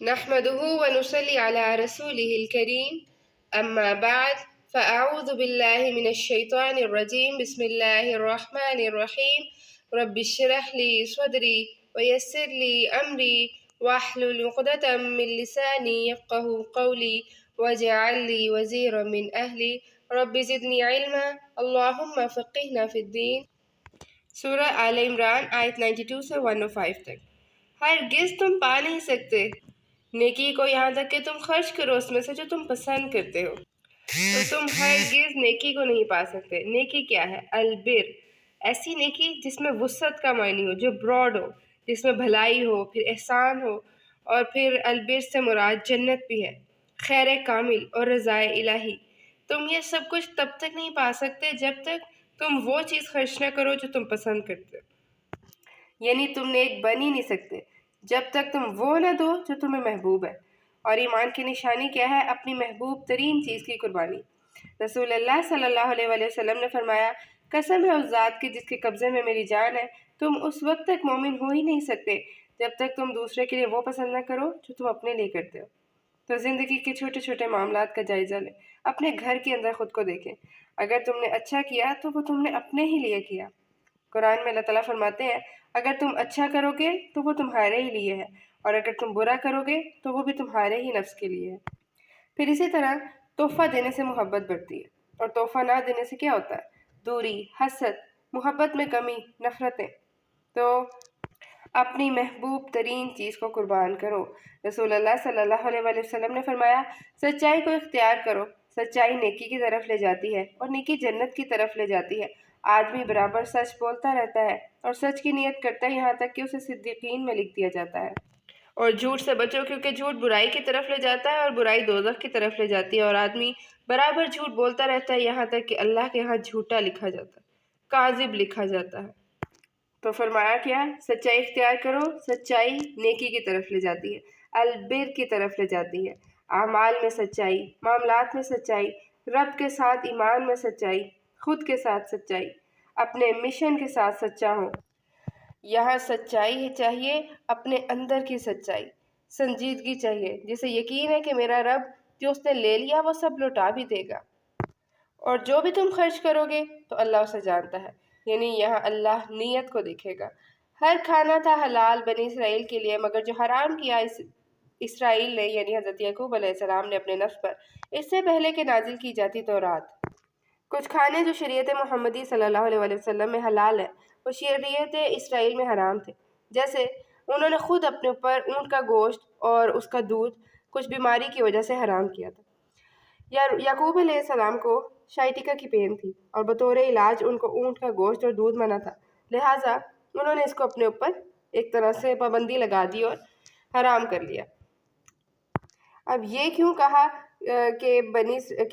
نحمده ونصلي على رسوله الكريم أما بعد فأعوذ بالله من الشيطان الرجيم بسم الله الرحمن الرحيم رب اشرح لي صدري ويسر لي أمري واحلل عقدة من لساني يفقه قولي واجعل لي وزيرا من أهلي رب زدني علما اللهم فقهنا في الدين۔ سورہ آل عمران آیت 92 سے 105 تک۔ ہرگز تم پا نہیں سکتے نیکی کو یہاں تک کہ تم خرچ کرو اس میں سے جو تم پسند کرتے ہو، تو تم ہرگز نیکی کو نہیں پا سکتے۔ نیکی کیا ہے؟ البر، ایسی نیکی جس میں وسعت کا معنی ہو، جو براڈ ہو، جس میں بھلائی ہو، پھر احسان ہو، اور پھر البر سے مراد جنت بھی ہے، خیر کامل اور رضائے الہی۔ تم یہ سب کچھ تب تک نہیں پا سکتے جب تک تم وہ چیز خرچ نہ کرو جو تم پسند کرتے ہو، یعنی تم نیک بن ہی نہیں سکتے جب تک تم وہ نہ دو جو تمہیں محبوب ہے۔ اور ایمان کی نشانی کیا ہے؟ اپنی محبوب ترین چیز کی قربانی۔ رسول اللہ صلی اللہ علیہ وآلہ وسلم نے فرمایا، قسم ہے اس ذات کی جس کے قبضے میں میری جان ہے، تم اس وقت تک مومن ہو ہی نہیں سکتے جب تک تم دوسرے کے لیے وہ پسند نہ کرو جو تم اپنے لیے کرتے ہو۔ تو زندگی کے چھوٹے چھوٹے معاملات کا جائزہ لیں، اپنے گھر کے اندر خود کو دیکھیں۔ اگر تم نے اچھا کیا تو وہ تم نے اپنے ہی لیے کیا۔ قرآن میں اللہ تعالیٰ فرماتے ہیں، اگر تم اچھا کرو گے تو وہ تمہارے ہی لیے ہے، اور اگر تم برا کرو گے تو وہ بھی تمہارے ہی نفس کے لیے ہے۔ پھر اسی طرح تحفہ دینے سے محبت بڑھتی ہے، اور تحفہ نہ دینے سے کیا ہوتا ہے؟ دوری، حسد، محبت میں کمی، نفرتیں۔ تو اپنی محبوب ترین چیز کو قربان کرو۔ رسول اللہ صلی اللہ علیہ وآلہ وسلم نے فرمایا، سچائی کو اختیار کرو، سچائی نیکی کی طرف لے جاتی ہے اور نیکی جنت کی طرف لے جاتی ہے۔ آدمی برابر سچ بولتا رہتا ہے اور سچ کی نیت کرتا ہے یہاں تک کہ اسے صدیقین میں لکھ دیا جاتا ہے۔ اور جھوٹ سے بچو کیونکہ جھوٹ برائی کی طرف لے جاتا ہے اور برائی دوزخ کی طرف لے جاتی ہے، اور آدمی برابر جھوٹ بولتا رہتا ہے یہاں تک کہ اللہ کے ہاں جھوٹا لکھا جاتا ہے، کاذب لکھا جاتا ہے۔ تو فرمایا کیا؟ سچائی اختیار کرو، سچائی نیکی کی طرف لے جاتی ہے، البر کی طرف لے جاتی ہے۔ اعمال میں سچائی، معاملات میں سچائی، رب کے ساتھ ایمان میں سچائی، خود کے ساتھ سچائی، اپنے مشن کے ساتھ سچا ہو۔ یہاں سچائی ہی چاہیے، اپنے اندر کی سچائی، سنجیدگی چاہیے، جسے یقین ہے کہ میرا رب جو اس نے لے لیا وہ سب لوٹا بھی دے گا، اور جو بھی تم خرچ کرو گے تو اللہ اسے جانتا ہے، یعنی یہاں اللہ نیت کو دیکھے گا۔ ہر کھانا تھا حلال بنی اسرائیل کے لیے، مگر جو حرام کیا اسرائیل نے، یعنی حضرت یعقوب علیہ السلام نے اپنے نفس پر، اس سے پہلے کہ نازل کی جاتی تورات۔ کچھ کھانے جو شریعت محمدی صلی اللہ علیہ وآلہ وسلم میں حلال ہیں وہ شریعت اسرائیل میں حرام تھے، جیسے انہوں نے خود اپنے اوپر اونٹ کا گوشت اور اس کا دودھ کچھ بیماری کی وجہ سے حرام کیا تھا۔ یعقوب علیہ السلام کو شائٹکا کی پین تھی اور بطور علاج ان کو اونٹ کا گوشت اور دودھ منع تھا، لہٰذا انہوں نے اس کو اپنے اوپر ایک طرح سے پابندی لگا دی اور حرام کر لیا۔ اب یہ کیوں کہا کہ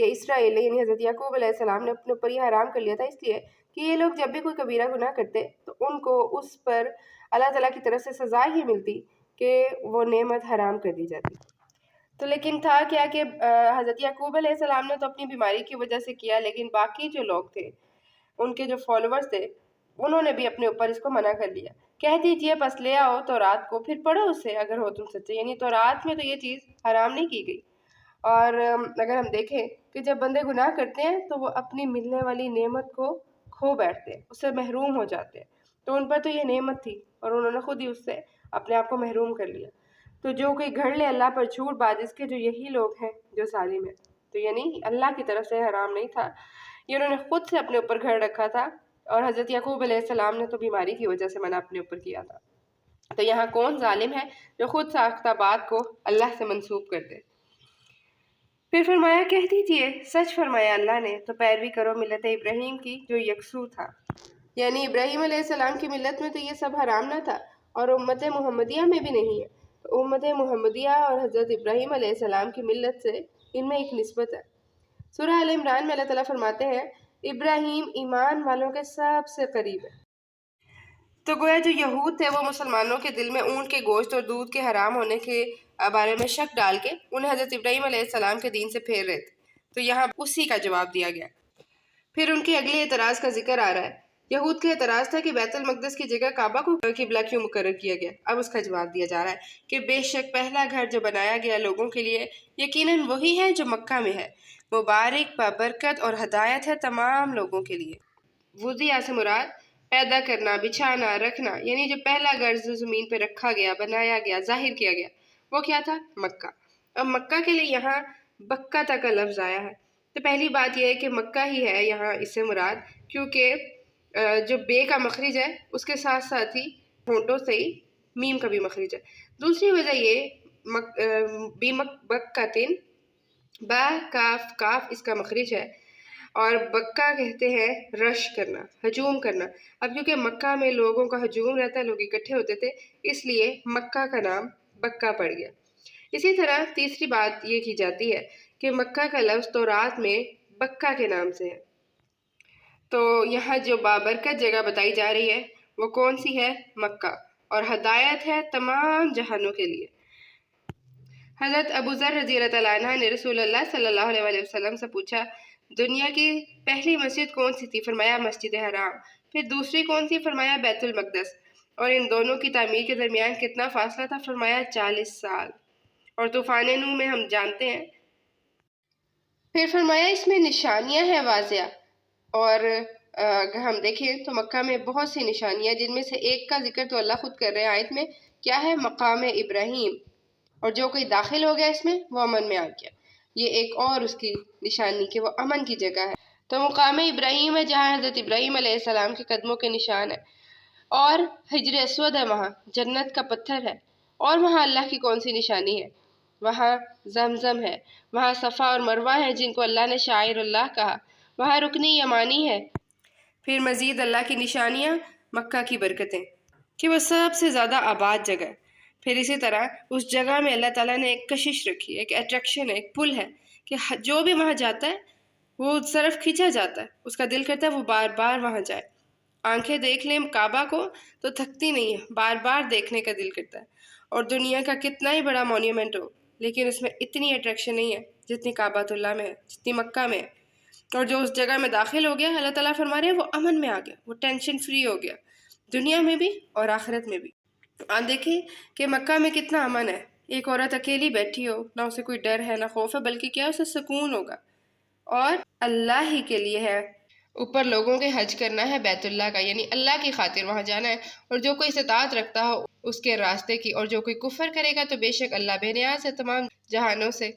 اسرائیل یعنی حضرت یعقوب علیہ السلام نے اپنے اوپر یہ حرام کر لیا تھا؟ اس لیے کہ یہ لوگ جب بھی کوئی کبیرہ گناہ کرتے تو ان کو اس پر اللہ تعالیٰ کی طرف سے سزا ہی ملتی کہ وہ نعمت حرام کر دی جاتی۔ تو لیکن تھا کیا کہ حضرت یعقوب علیہ السلام نے تو اپنی بیماری کی وجہ سے کیا، لیکن باقی جو لوگ تھے، ان کے جو فالوورز تھے، انہوں نے بھی اپنے اوپر اس کو منع کر لیا۔ کہہ دیجئے بس لے آؤ تورات کو، پھر پڑھو اسے اگر ہو تم سچے، یعنی تورات میں تو یہ چیز حرام نہیں کی گئی۔ اور اگر ہم دیکھیں کہ جب بندے گناہ کرتے ہیں تو وہ اپنی ملنے والی نعمت کو کھو بیٹھتے ہیں، اس سے محروم ہو جاتے ہیں، تو ان پر تو یہ نعمت تھی اور انہوں نے خود ہی اس سے اپنے آپ کو محروم کر لیا۔ تو جو کوئی گھڑ لے اللہ پر جھوٹ باز کے جو یہی لوگ ہیں جو ظالم ہیں، تو یعنی اللہ کی طرف سے حرام نہیں تھا، یہ انہوں نے خود سے اپنے اوپر گھڑ رکھا تھا، اور حضرت یعقوب علیہ السلام نے تو بیماری کی وجہ سے منع اپنے اوپر کیا تھا۔ تو یہاں کون ظالم ہے جو خود ساختہ بات کو اللہ سے منسوب کر دے؟ پھر فرمایا، کہہ دیجئے سچ فرمایا اللہ نے تو پیروی کرو ملت ابراہیم کی جو یکسو تھا، یعنی ابراہیم علیہ السلام کی ملت میں تو یہ سب حرام نہ تھا، اور امت محمدیہ میں بھی نہیں ہے۔ تو امت محمدیہ اور حضرت ابراہیم علیہ السلام کی ملت سے ان میں ایک نسبت ہے۔ سورہ آل عمران میں اللہ تعالیٰ فرماتے ہیں، ابراہیم ایمان والوں کے سب سے قریب ہے۔ تو گویا جو یہود تھے وہ مسلمانوں کے دل میں اونٹ کے گوشت اور دودھ کے حرام ہونے کے بارے میں شک ڈال کے انہیں حضرت ابراہیم علیہ السلام کے دین سے پھیر رہے تھے، تو یہاں اسی کا جواب دیا گیا۔ پھر ان کی اگلی اعتراض کا ذکر آ رہا ہے یہود کا اعتراض تھا کہ بیت المقدس کی جگہ کعبہ کو قبلہ کیوں مقرر کیا گیا۔ اب اس کا جواب دیا جا رہا ہے کہ بے شک پہلا گھر جو بنایا گیا لوگوں کے لیے یقیناً وہی ہے جو مکہ میں ہے، مبارک، بابرکت اور ہدایت ہے تمام لوگوں کے لیے۔ وضیع سے مراد پیدا کرنا، بچھانا، رکھنا، یعنی جو پہلا گھر جو زمین پہ رکھا گیا، بنایا گیا، ظاہر کیا گیا، وہ کیا تھا؟ مکہ۔ اب مکہ کے لیے یہاں بکہ تک کا لفظ آیا ہے، تو پہلی بات یہ ہے کہ مکہ ہی ہے یہاں اس سے مراد، کیونکہ جو بے کا مخرج ہے اس کے ساتھ ساتھ ہی ہونٹوں سے ہی میم کا بھی مخرج ہے۔ دوسری وجہ یہ بکتن، با کاف کاف اس کا مخرج ہے، اور بکہ کہتے ہیں رش کرنا، ہجوم کرنا۔ اب کیونکہ مکہ میں لوگوں کا ہجوم رہتا ہے، لوگ اکٹھے ہوتے تھے، اس لیے مکہ کا نام بکہ پڑ گیا۔ اسی طرح تیسری بات یہ کی جاتی ہے کہ مکہ کا لفظ تورات میں بکہ کے نام سے ہے۔ تو یہاں جو بابرکت جگہ بتائی جا رہی ہے وہ کون سی ہے؟ مکہ، اور ہدایت ہے تمام جہانوں کے لیے۔ حضرت ابو ذر رضی اللہ تعالیٰ عنہ نے رسول اللہ صلی اللہ علیہ وسلم سے پوچھا دنیا کی پہلی مسجد کون سی تھی؟ فرمایا مسجد حرام۔ پھر دوسری کون سی؟ فرمایا بیت المقدس۔ اور ان دونوں کی تعمیر کے درمیان کتنا فاصلہ تھا؟ فرمایا 40 سال۔ اور طوفان نوح میں ہم جانتے ہیں۔ پھر فرمایا اس میں نشانیاں ہیں واضح، اور اگر ہم دیکھیں تو مکہ میں بہت سی نشانیاں، جن میں سے ایک کا ذکر تو اللہ خود کر رہے ہیں آیت میں، کیا ہے؟ مقام ابراہیم، اور جو کوئی داخل ہو گیا اس میں وہ امن میں آ گیا۔ یہ ایک اور اس کی نشانی کہ وہ امن کی جگہ ہے۔ تو مقام ابراہیم ہے جہاں حضرت ابراہیم علیہ السلام کے قدموں کے نشان ہے، اور حجر اسود ہے، وہاں جنت کا پتھر ہے۔ اور وہاں اللہ کی کون سی نشانی ہے؟ وہاں زمزم ہے، وہاں صفا اور مروہ ہے جن کو اللہ نے شاعر اللہ کہا، وہاں رکن یمانی ہے۔ پھر مزید اللہ کی نشانیاں، مکہ کی برکتیں کہ وہ سب سے زیادہ آباد جگہ ہے۔ پھر اسی طرح اس جگہ میں اللہ تعالیٰ نے ایک کشش رکھی ہے، ایک اٹریکشن ہے، ایک پل ہے کہ جو بھی وہاں جاتا ہے وہ طرف کھینچا جاتا ہے، اس کا دل کرتا ہے وہ بار بار وہاں جائے۔ آنکھیں دیکھ لیں کعبہ کو تو تھکتی نہیں ہے، بار بار دیکھنے کا دل کرتا ہے۔ اور دنیا کا کتنا ہی بڑا مونیومنٹ ہو لیکن اس میں اتنی اٹریکشن نہیں ہے جتنی کعبۃ اللہ میں ہے، جتنی مکہ میں ہے۔ اور جو اس جگہ میں داخل ہو گیا، اللہ تعالیٰ فرما رہے ہیں وہ امن میں آ گیا، وہ ٹینشن فری ہو گیا، دنیا میں بھی اور آخرت میں بھی۔ آپ دیکھیں کہ مکہ میں کتنا امن ہے، ایک عورت اکیلی بیٹھی ہو، نہ اسے کوئی ڈر ہے نہ خوف ہے، بلکہ کیا اسے سکون ہوگا، اور اللہ ہی کے لیے ہے۔ اوپر لوگوں کے حج کرنا ہے بیت اللہ کا، یعنی اللہ کی خاطر وہاں جانا ہے، اور جو کوئی استطاعت رکھتا ہو اس کے راستے کی، اور جو کوئی کفر کرے گا تو بے شک اللہ بے نیاز ہے تمام جہانوں سے۔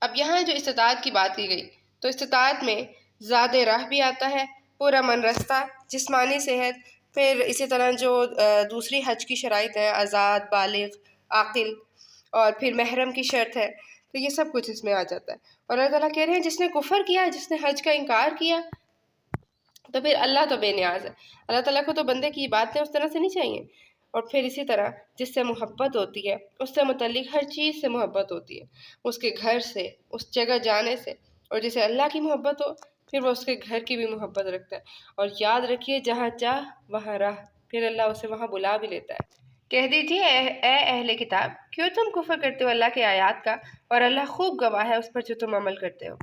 اب یہاں جو استطاعت کی بات کی گئی تو استطاعت میں زاد راہ بھی آتا ہے، پورا من رستہ، جسمانی صحت، پھر اسی طرح جو دوسری حج کی شرائط ہیں، آزاد، بالغ، عاقل، اور پھر محرم کی شرط ہے، تو یہ سب کچھ اس میں آ جاتا ہے۔ اور اللہ تعالیٰ کہہ رہے ہیں جس نے کفر کیا، جس نے حج کا انکار کیا، تو پھر اللہ تو بے نیاز ہے۔ اللہ تعالیٰ کو تو بندے کی باتیں اس طرح سے نہیں چاہیے۔ اور پھر اسی طرح جس سے محبت ہوتی ہے اس سے متعلق ہر چیز سے محبت ہوتی ہے، اس کے گھر سے، اس جگہ جانے سے، اور جسے اللہ کی محبت ہو پھر وہ اس کے گھر کی بھی محبت رکھتا ہے۔ اور یاد رکھیے جہاں چاہ وہاں راہ، پھر اللہ اسے وہاں بلا بھی لیتا ہے۔ کہہ دیجیے اے اہل کتاب، کیوں تم کفر کرتے ہو اللہ کی آیات کا، اور اللہ خوب گواہ ہے اس پر جو تم عمل کرتے ہو۔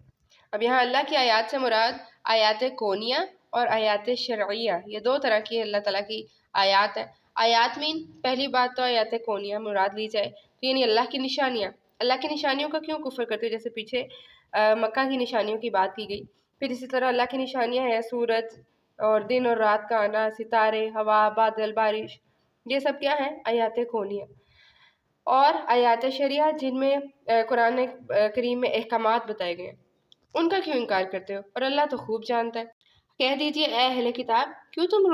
اب یہاں اللہ کی آیات سے مراد آیات کونیہ اور آیات شرعیہ، یہ دو طرح کی اللہ تعالیٰ کی آیات ہیں۔ آیات میں پہلی بات تو آیات کونیہ مراد لی جائے تو یعنی اللہ کی نشانیاں۔ اللہ کی نشانیوں کا کیوں کفر کرتے ہو؟ جیسے پیچھے مکہ کی نشانیوں کی بات کی گئی، پھر اسی طرح اللہ کی نشانیاں ہیں سورج اور دن اور رات کا آنا، ستارے، ہوا، بادل، بارش، یہ سب کیا ہیں؟ آیات کونیہ۔ اور آیات شریعہ جن میں قرآن کریم میں احکامات بتائے گئے ہیں، ان کا کیوں انکار کرتے ہو؟ اور اللہ تو خوب جانتا ہے۔ کہہ دیجیے اے اہل کتاب، کیوں تم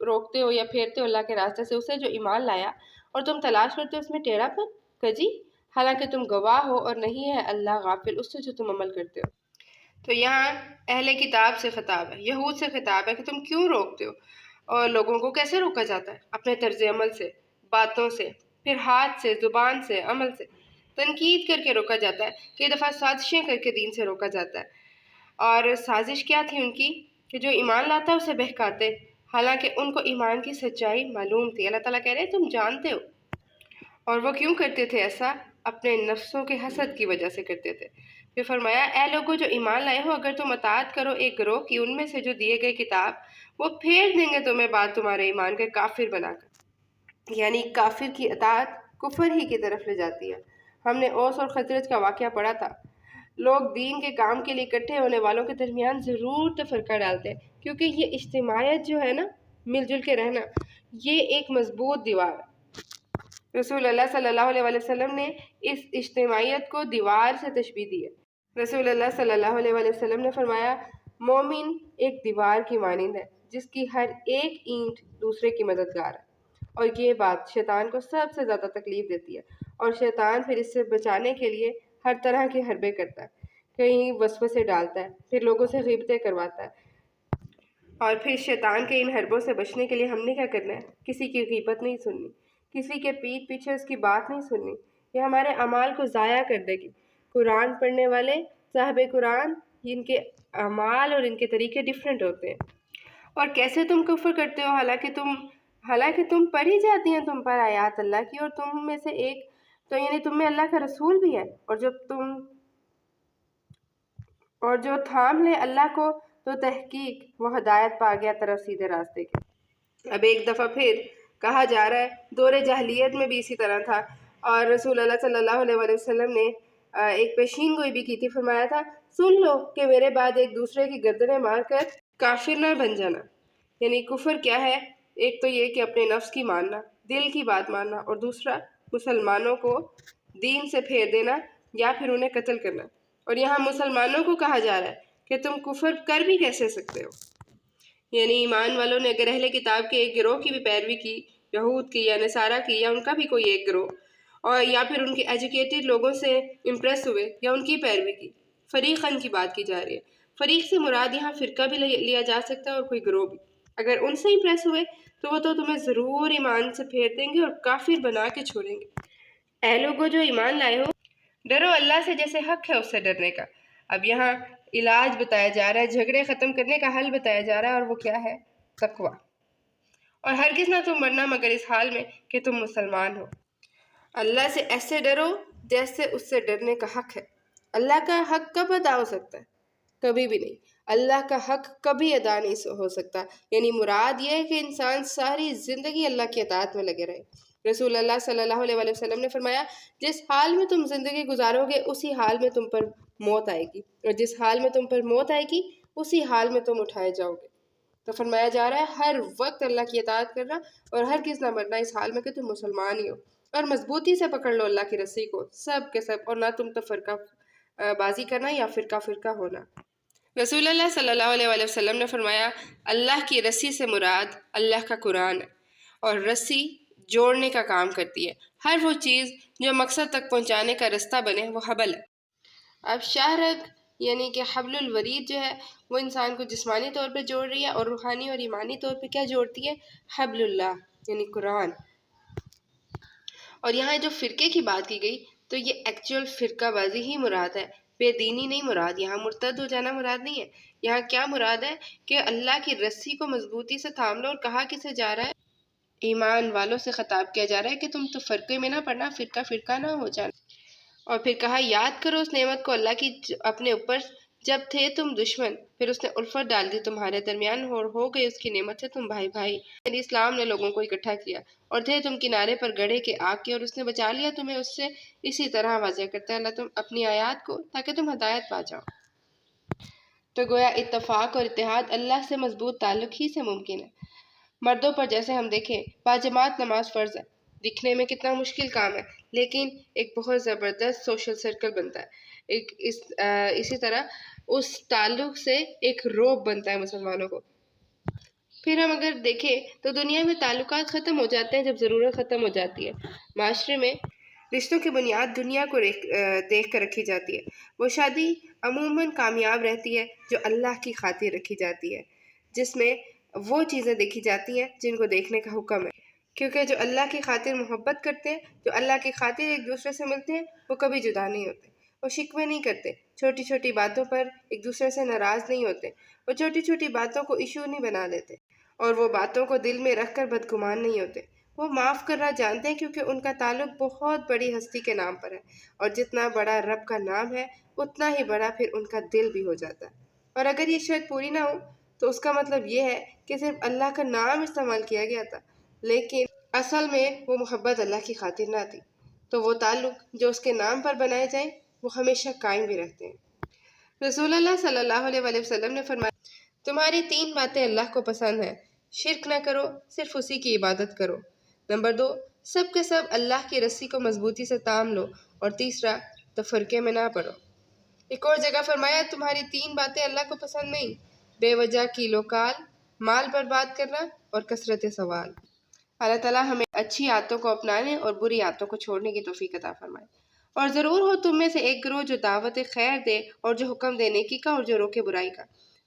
روکتے ہو یا پھیرتے ہو اللہ کے راستے سے اسے جو ایمان لایا، اور تم تلاش کرتے ہو اس میں ٹیڑھا پن، کجی، حالانکہ تم گواہ ہو اور نہیں ہے اللہ غافل اس سے جو تم عمل کرتے ہو۔ تو یہاں اہل کتاب سے خطاب ہے، یہود سے خطاب ہے کہ تم کیوں روکتے ہو، اور لوگوں کو کیسے روکا جاتا ہے؟ اپنے طرز عمل سے، باتوں سے، پھر ہاتھ سے، زبان سے، عمل سے، تنقید کر کے روکا جاتا ہے، کئی دفعہ سازشیں کر کے دین سے روکا جاتا ہے۔ اور سازش کیا تھی ان کی؟ کہ جو ایمان لاتا ہے اسے بہکاتے، حالانکہ ان کو ایمان کی سچائی معلوم تھی۔ اللہ تعالیٰ کہہ رہے ہیں تم جانتے ہو۔ اور وہ کیوں کرتے تھے ایسا؟ اپنے نفسوں کے حسد کی وجہ سے کرتے تھے۔ پھر فرمایا اے لوگوں جو ایمان لائے ہو، اگر تم اطاعت کرو ایک گروہ کی ان میں سے جو دیے گئے کتاب، وہ پھیر دیں گے تمہیں بعد تمہارے ایمان کے کافر بنا کر۔ یعنی کافر کی اطاعت کفر ہی کی طرف لے جاتی ہے۔ ہم نے اوس اور خزرج کا واقعہ پڑھا تھا۔ لوگ دین کے کام کے لیے اکٹھے ہونے والوں کے درمیان ضرور تفرقہ ڈالتے ہیں، کیونکہ یہ اجتماعیت جو ہے نا، مل جل کے رہنا، یہ ایک مضبوط دیوار ہے۔ رسول اللہ صلی اللہ علیہ وسلم نے اس اجتماعیت کو دیوار سے تشبیہ دی ہے۔ رسول اللہ صلی اللہ علیہ وسلم نے فرمایا مومن ایک دیوار کی مانند ہے جس کی ہر ایک اینٹ دوسرے کی مددگار ہے، اور یہ بات شیطان کو سب سے زیادہ تکلیف دیتی ہے، اور شیطان پھر اس سے بچانے کے لیے ہر طرح کے حربے کرتا ہے، کہیں وسوسے ڈالتا ہے، پھر لوگوں سے غیبتیں کرواتا ہے۔ اور پھر شیطان کے ان حربوں سے بچنے کے لیے ہم نے کیا کرنا ہے؟ کسی کی غیبت نہیں سننی، کسی کے پیٹھ پیچھے اس کی بات نہیں سننی، یہ ہمارے اعمال کو ضائع کر دے گی۔ قرآن پڑھنے والے صاحب قرآن، ان کے اعمال اور ان کے طریقے ڈیفرنٹ ہوتے ہیں۔ اور کیسے تم کفر کرتے ہو حالانکہ تم پڑھی جاتی ہیں تم پر آیات اللہ کی، اور تم میں سے ایک تو یعنی تم میں اللہ کا رسول بھی ہے، اور جو تھام لے اللہ کو تو تحقیق وہ ہدایت پا گیا طرف سیدھے راستے کے۔ اب ایک دفعہ پھر کہا جا رہا ہے دور جاہلیت میں بھی اسی طرح تھا، اور رسول اللہ صلی اللہ علیہ وسلم نے ایک پیشین گوئی بھی کی تھی۔ فرمایا تھا سن لو کہ میرے بعد ایک دوسرے کی گردنیں مار کر کافر نہ بن جانا۔ یعنی کفر کیا ہے؟ ایک تو یہ کہ اپنے نفس کی ماننا، دل کی بات ماننا، اور دوسرا مسلمانوں کو دین سے پھیر دینا یا پھر انہیں قتل کرنا۔ اور یہاں مسلمانوں کو کہا جا رہا ہے کہ تم کفر کر بھی کیسے سکتے ہو؟ یعنی ایمان والوں نے اگر اہل کتاب کے ایک گروہ کی بھی پیروی کی، یہود کی یا نصارہ کی، یا ان کا بھی کوئی ایک گروہ، اور یا پھر ان کے ایجوکیٹڈ لوگوں سے امپریس ہوئے یا ان کی پیروی کی، فریقاً کی بات کی جا رہی ہے۔ فریق سے مراد یہاں فرقہ بھی لیا جا سکتا ہے اور کوئی گروہ بھی۔ اگر ان سے امپریس ہوئے تو وہ تو تمہیں ضرور ایمان سے پھیر دیں گے اور کافر بنا کے چھوڑیں گے۔ اے لوگوں جو ایمان لائے ہو، ڈرو اللہ سے جیسے حق ہے اس سے ڈرنے کا۔ اب یہاں علاج بتایا جا رہا ہے، جھگڑے ختم کرنے کا حل بتایا جا رہا ہے، اور وہ کیا ہے؟ تقویٰ۔ اور ہرگز نہ تم مرنا مگر اس حال میں کہ تم مسلمان ہو۔ اللہ سے ایسے ڈرو جیسے اس سے ڈرنے کا حق ہے۔ اللہ کا حق کب ادا ہو سکتا ہے؟ کبھی بھی نہیں۔ اللہ کا حق کبھی ادا نہیں ہو سکتا، یعنی مراد یہ ہے کہ انسان ساری زندگی اللہ کی اطاعت میں لگے رہے۔ رسول اللہ صلی اللہ علیہ وسلم نے فرمایا جس حال میں تم زندگی گزارو گے اسی حال میں تم پر موت آئے گی، اور جس حال میں تم پر موت آئے گی اسی حال میں تم اٹھائے جاؤ گے۔ تو فرمایا جا رہا ہے ہر وقت اللہ کی اطاعت کرنا، اور ہرگز نہ مرنا اس حال میں کہ تم مسلمان ہی ہو، اور مضبوطی سے پکڑ لو اللہ کی رسی کو، سب کے سب، اور نہ تم تو فرقہ بازی کرنا یا فرقہ ہونا۔ رسول اللہ صلی اللہ علیہ وسلم نے فرمایا اللہ کی رسی سے مراد اللہ کا قرآن ہے، اور رسی جوڑنے کا کام کرتی ہے۔ ہر وہ چیز جو مقصد تک پہنچانے کا رستہ بنے وہ حبل ہے۔ اب شاہرگ یعنی کہ حبل الورید جو ہے وہ انسان کو جسمانی طور پہ جوڑ رہی ہے، اور روحانی اور ایمانی طور پہ کیا جوڑتی ہے؟ حبل اللہ یعنی قرآن۔ اور یہاں جو فرقے کی بات کی گئی تو یہ ایکچوئل فرقہ بازی ہی مراد ہے، بے دینی نہیں مراد، یہاں مرتد ہو جانا مراد نہیں ہے۔ یہاں کیا مراد ہے کہ اللہ کی رسی کو مضبوطی سے تھام لو، اور کہا کسے جا رہا ہے؟ ایمان والوں سے خطاب کیا جا رہا ہے کہ تم تو فرقے میں نہ پڑنا، فرقہ نہ ہو جانا۔ اور پھر کہا یاد کرو اس نعمت کو اللہ کی اپنے اوپر جب تھے تم دشمن، پھر اس نے الفت ڈال دی تمہارے درمیان، اور ہو گئی اس کی نعمت سے تم بھائی۔ یعنی اسلام نے لوگوں کو اکٹھا کیا، اور تھے تم کنارے پر گڑھے کے آگ کے، اور اس نے بچا لیا تمہیں اس سے۔ اسی طرح واضح کرتا ہے اللہ تم اپنی آیات کو تاکہ تم ہدایت پا جاؤ۔ تو گویا اتفاق اور اتحاد اللہ سے مضبوط تعلق ہی سے ممکن ہے۔ مردوں پر جیسے ہم دیکھیں باجماعت نماز فرض ہے، دکھنے میں کتنا مشکل کام ہے، لیکن ایک بہت زبردست سوشل سرکل بنتا ہے۔ اسی طرح اس تعلق سے ایک روب بنتا ہے مسلمانوں کو۔ پھر ہم اگر دیکھیں تو دنیا میں تعلقات ختم ہو جاتے ہیں جب ضرورت ختم ہو جاتی ہے۔ معاشرے میں رشتوں کی بنیاد دنیا کو دیکھ کر رکھی جاتی ہے۔ وہ شادی عموماً کامیاب رہتی ہے جو اللہ کی خاطر رکھی جاتی ہے، جس میں وہ چیزیں دیکھی جاتی ہیں جن کو دیکھنے کا حکم ہے، کیونکہ جو اللہ کی خاطر محبت کرتے ہیں، جو اللہ کی خاطر ایک دوسرے سے ملتے ہیں، وہ کبھی جدا نہیں ہوتے، وہ شکوے نہیں کرتے، چھوٹی چھوٹی باتوں پر ایک دوسرے سے ناراض نہیں ہوتے، وہ چھوٹی چھوٹی باتوں کو ایشو نہیں بنا لیتے، اور وہ باتوں کو دل میں رکھ کر بدگمان نہیں ہوتے، وہ معاف کرنا جانتے ہیں کیونکہ ان کا تعلق بہت بڑی ہستی کے نام پر ہے، اور جتنا بڑا رب کا نام ہے اتنا ہی بڑا پھر ان کا دل بھی ہو جاتا ہے۔ اور اگر یہ شرط پوری نہ ہو تو اس کا مطلب یہ ہے کہ صرف اللہ کا نام استعمال کیا گیا تھا لیکن اصل میں وہ محبت اللہ کی خاطر نہ تھی، تو وہ تعلق جو اس کے نام پر بنائے جائیں وہ ہمیشہ قائم بھی رہتے ہیں۔ رسول اللہ صلی اللہ علیہ وآلہ وسلم نے فرمایا، تمہاری 3 باتیں اللہ کو پسند ہیں، شرک نہ کرو، صرف اسی کی عبادت کرو۔ نمبر 2، سب کے سب اللہ کی رسی کو مضبوطی سے تام لو، اور تیسرا، تفرقے میں نہ پڑو۔ ایک اور جگہ فرمایا، تمہاری 3 باتیں اللہ کو پسند نہیں، بے وجہ کیل و کال، مال برباد کرنا اور کثرت سوال۔ اللہ تعالیٰ ہمیں اچھی عادتوں کو اپنانے اور بری عادتوں کو چھوڑنے کی توفیق عطا فرمائے۔ اور ضرور ہو تم میں سے ایک گروہ جو دعوت خیر دے اور جو حکم دے نیکی کا اور جو روکے برائی کا۔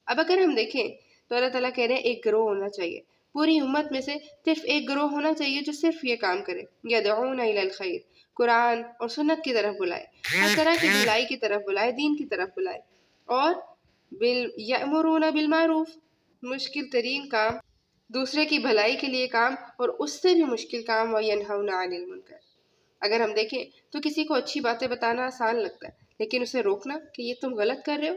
اب اگر ہم دیکھیں تو اللہ تعالیٰ کہہ رہے ہیں ایک گروہ ہونا چاہیے، پوری امت میں سے صرف ایک گروہ ہونا چاہیے جو صرف یہ کام کرے، یدعون الی الخیر، قرآن اور سنت کی طرف بلائے، ہر طرح کی بھلائی کی طرف بلائے، دین کی طرف بلائے، اور یأمرون بالمعروف، مشکل ترین کام، دوسرے کی بھلائی کے لیے کام، اور اس سے بھی مشکل کام، وینہون عن المنکر۔ اگر ہم دیکھیں تو کسی کو اچھی باتیں بتانا آسان لگتا ہے، لیکن اسے روکنا کہ یہ تم غلط کر رہے ہو،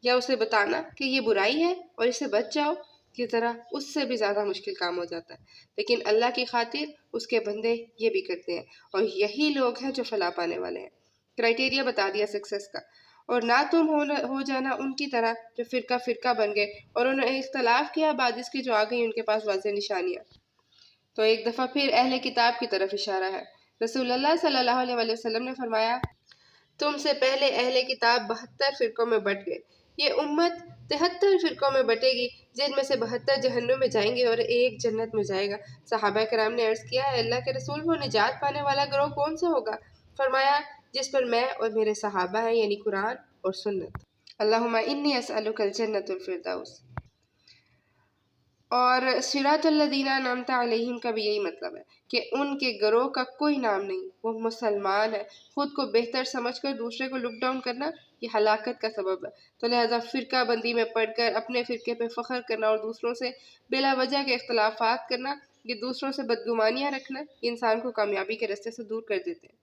یا اسے بتانا کہ یہ برائی ہے اور اسے بچ جاؤ، کی طرح اس سے بھی زیادہ مشکل کام ہو جاتا ہے۔ لیکن اللہ کی خاطر اس کے بندے یہ بھی کرتے ہیں، اور یہی لوگ ہیں جو فلاح پانے والے ہیں۔ کرائٹیریا بتا دیا سکسیس کا۔ اور نہ تم ہو جانا ان کی طرح جو فرقہ فرقہ بن گئے اور انہوں نے اختلاف کیا بعد اس کی جو آ گئی ان کے پاس واضح نشانیاں۔ تو ایک دفعہ پھر اہل کتاب کی طرف اشارہ ہے۔ رسول اللہ صلی اللہ علیہ وآلہ وسلم نے فرمایا، تم سے پہلے اہل کتاب 72 فرقوں میں بٹ گئے، یہ امت 73 فرقوں میں بٹے گی، جن میں سے 72 جہنم میں جائیں گے اور ایک جنت میں جائے گا۔ صحابہ کرام نے عرض کیا، ہے اللہ کے رسول، وہ نجات پانے والا گروہ کون سا ہوگا؟ فرمایا، جس پر میں اور میرے صحابہ ہیں، یعنی قرآن اور سنت۔ اللہم انی اسألک الجنۃ الفردوس۔ اور صراط الذین انعمت علیہم کا بھی یہی مطلب ہے کہ ان کے گروہ کا کوئی نام نہیں، وہ مسلمان ہے۔ خود کو بہتر سمجھ کر دوسرے کو لک ڈاؤن کرنا یہ ہلاکت کا سبب ہے۔ تو لہٰذا فرقہ بندی میں پڑھ کر اپنے فرقے پہ فخر کرنا اور دوسروں سے بلا وجہ کے اختلافات کرنا، یہ دوسروں سے بدگمانیاں رکھنا، یہ انسان کو کامیابی کے راستے سے دور کر دیتے ہیں۔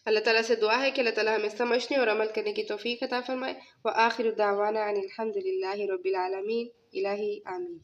اللہ تعالیٰ سے دعا ہے کہ اللہ تعالیٰ ہمیں سمجھنے اور عمل کرنے کی توفیق عطا فرمائے۔ وآخر دعوانا ان الحمد للہ رب العالمین۔ الہی آمین۔